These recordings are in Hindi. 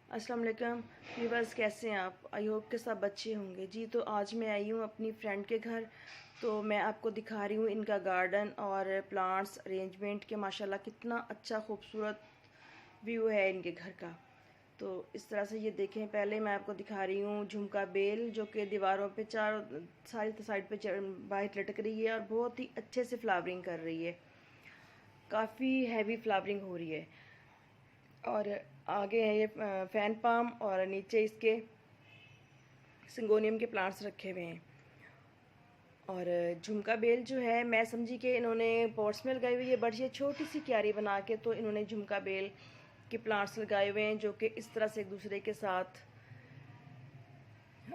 अस्सलाम वालेकुम व्यूवर्स, कैसे हैं आप? आई होप के सब अच्छे होंगे जी। तो आज मैं आई हूँ अपनी फ्रेंड के घर। तो मैं आपको दिखा रही हूँ इनका गार्डन और प्लांट्स अरेंजमेंट के माशाल्लाह कितना अच्छा खूबसूरत व्यू है इनके घर का। तो इस तरह से ये देखें, पहले मैं आपको दिखा रही हूँ झुमका बेल जो कि दीवारों पे चारों सारी साइड पे बाहर लटक रही है और बहुत ही अच्छे से फ्लावरिंग कर रही है। काफ़ी हैवी फ्लावरिंग हो रही है। और आगे है ये फैन पाम और नीचे इसके सिंगोनियम के प्लांट्स रखे हुए हैं। और झुमका बेल जो है मैं समझी कि इन्होंने पॉट्स में लगाई हुई है, बट ये छोटी सी क्यारी बना के तो इन्होंने झुमका बेल के प्लांट्स लगाए हुए हैं जो कि इस तरह से एक दूसरे के साथ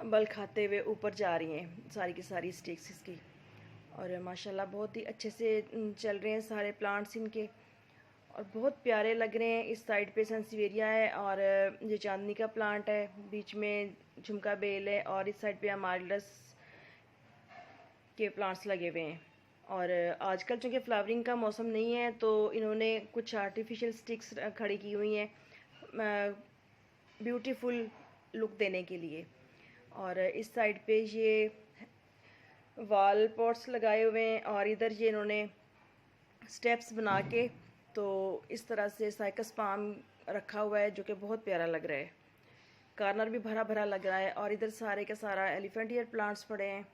बल खाते हुए ऊपर जा रही हैं सारी की सारी स्टिक्स इसकी। और माशाल्लाह बहुत ही अच्छे से चल रहे हैं सारे प्लांट्स इनके और बहुत प्यारे लग रहे हैं। इस साइड पे सेंसिवेरिया है और ये चांदनी का प्लांट है, बीच में झुमका बेल है और इस साइड पे अमारल्डस के प्लांट्स लगे हुए हैं। और आजकल चूँकि फ्लावरिंग का मौसम नहीं है तो इन्होंने कुछ आर्टिफिशियल स्टिक्स खड़ी की हुई हैं ब्यूटीफुल लुक देने के लिए। और इस साइड पे ये वॉल पॉट्स लगाए हुए हैं और इधर ये इन्होंने स्टेप्स बना के तो इस तरह से साइकस पाम रखा हुआ है जो कि बहुत प्यारा लग रहा है। कार्नर भी भरा भरा लग रहा है और इधर सारे का सारा एलिफेंट ईयर प्लांट्स पड़े हैं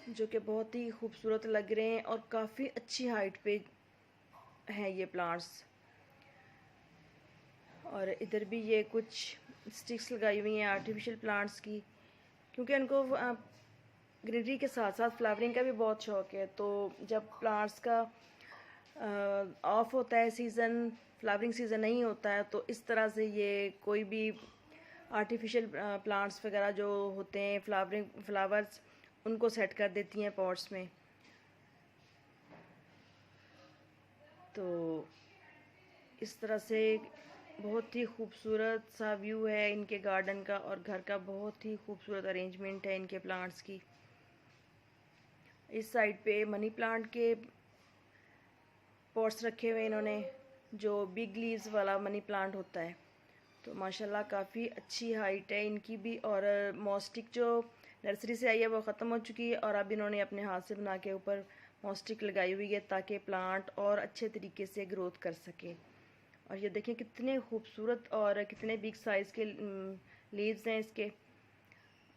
जो कि बहुत ही खूबसूरत लग रहे हैं और काफ़ी अच्छी हाइट पे हैं ये प्लांट्स। और इधर भी ये कुछ स्टिक्स लगाई हुई हैं आर्टिफिशियल प्लांट्स की, क्योंकि उनको ग्रीनरी के साथ साथ फ्लावरिंग का भी बहुत शौक है। तो जब प्लांट्स का ऑफ होता है सीज़न, फ्लावरिंग सीज़न नहीं होता है, तो इस तरह से ये कोई भी आर्टिफिशियल प्लांट्स वगैरह जो होते हैं फ्लावरिंग फ्लावर्स उनको सेट कर देती हैं पॉट्स में। तो इस तरह से बहुत ही खूबसूरत सा व्यू है इनके गार्डन का और घर का बहुत ही खूबसूरत अरेंजमेंट है इनके प्लांट्स की। इस साइड पे मनी प्लांट के पॉट्स रखे हुए इन्होंने, जो बिग लीव्स वाला मनी प्लांट होता है। तो माशाल्लाह काफ़ी अच्छी हाइट है इनकी भी। और मॉस्टिक जो नर्सरी से आई है वो ख़त्म हो चुकी है और अब इन्होंने अपने हाथ से बना के ऊपर मॉस्टिक लगाई हुई है ताकि प्लांट और अच्छे तरीके से ग्रोथ कर सके। और ये देखें कितने खूबसूरत और कितने बिग साइज़ के लीव्स हैं इसके।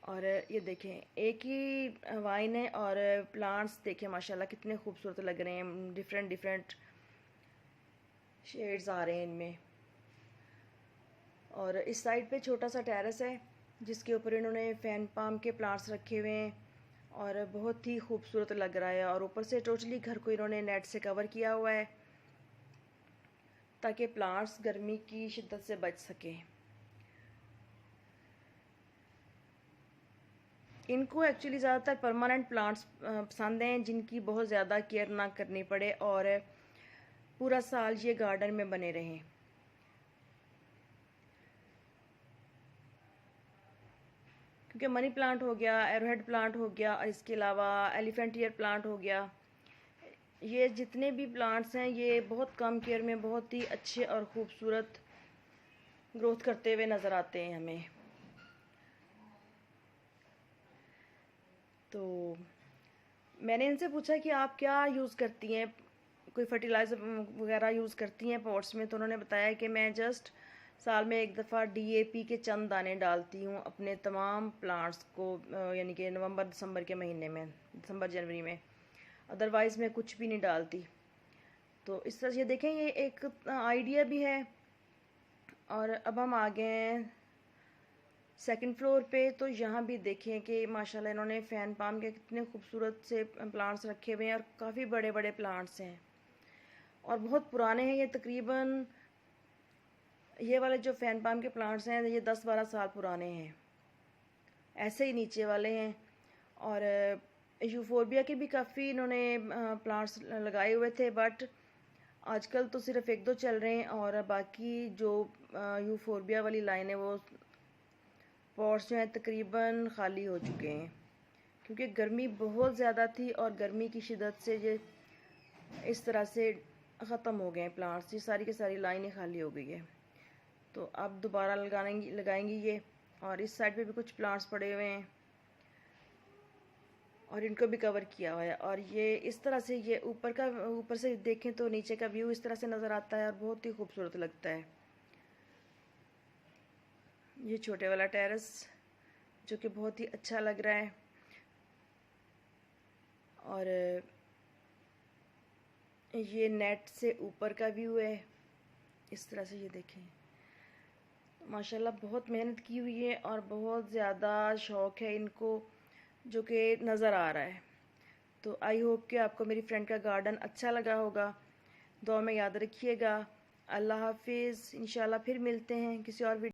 और ये देखें एक ही वाइन है और प्लांट्स देखें माशाल्लाह कितने खूबसूरत लग रहे हैं, डिफरेंट डिफरेंट शेड्स आ रहे हैं इनमें। और इस साइड पे छोटा सा टेरेस है जिसके ऊपर इन्होंने फैन पाम के प्लांट्स रखे हुए हैं और बहुत ही खूबसूरत लग रहा है। और ऊपर से टोटली घर को इन्होंने नेट से कवर किया हुआ है ताकि प्लांट्स गर्मी की शिद्दत से बच सकें। इनको एक्चुअली ज़्यादातर परमानेंट प्लांट्स पसंद हैं जिनकी बहुत ज़्यादा केयर ना करनी पड़े और पूरा साल ये गार्डन में बने रहें। क्योंकि मनी प्लांट हो गया, एरोहेड प्लांट हो गया और इसके अलावा एलिफेंट ईयर प्लांट हो गया, ये जितने भी प्लांट्स हैं ये बहुत कम केयर में बहुत ही अच्छे और ख़ूबसूरत ग्रोथ करते हुए नज़र आते हैं हमें। तो मैंने इनसे पूछा कि आप क्या यूज़ करती हैं, कोई फर्टिलाइज़र वगैरह यूज़ करती हैं पॉट्स में, तो उन्होंने बताया कि मैं जस्ट साल में एक दफ़ा डीएपी के चंद दाने डालती हूँ अपने तमाम प्लांट्स को, यानी कि नवंबर दिसंबर के महीने में, दिसंबर जनवरी में, अदरवाइज़ मैं कुछ भी नहीं डालती। तो इस तरह से देखें ये एक आइडिया भी है। और अब हम आ गए हैं सेकंड फ्लोर पे। तो यहाँ भी देखें कि माशाल्लाह इन्होंने फ़ैन पाम के कितने खूबसूरत से प्लांट्स रखे हुए हैं और काफ़ी बड़े बड़े प्लांट्स हैं और बहुत पुराने हैं ये। तकरीबन ये वाले जो फ़ैन पाम के प्लांट्स हैं ये 10-12 साल पुराने हैं। ऐसे ही नीचे वाले हैं। और यूफोरबिया के भी काफ़ी इन्होंने प्लांट्स लगाए हुए थे, बट आजकल तो सिर्फ एक दो चल रहे हैं और बाकी जो यूफोरबिया वाली लाइन है वो पॉट्स जो हैं तकरीबन खाली हो चुके हैं क्योंकि गर्मी बहुत ज़्यादा थी और गर्मी की शिद्दत से ये इस तरह से ख़त्म हो गए हैं प्लांट्स। ये सारी की सारी लाइनें खाली हो गई है। तो अब दोबारा लगाएंगी ये। और इस साइड पे भी कुछ प्लांट्स पड़े हुए हैं और इनको भी कवर किया हुआ है। और ये इस तरह से, ये ऊपर से देखें तो नीचे का व्यू इस तरह से नज़र आता है और बहुत ही खूबसूरत लगता है। ये छोटे वाला टेरेस जो कि बहुत ही अच्छा लग रहा है। और ये नेट से ऊपर का व्यू है इस तरह से। ये देखें, माशाल्लाह बहुत मेहनत की हुई है और बहुत ज़्यादा शौक़ है इनको, जो कि नज़र आ रहा है। तो आई होप कि आपको मेरी फ्रेंड का गार्डन अच्छा लगा होगा। दुआ में याद रखिएगा। अल्लाह हाफिज़। इंशाल्लाह फिर मिलते हैं किसी और वीडियो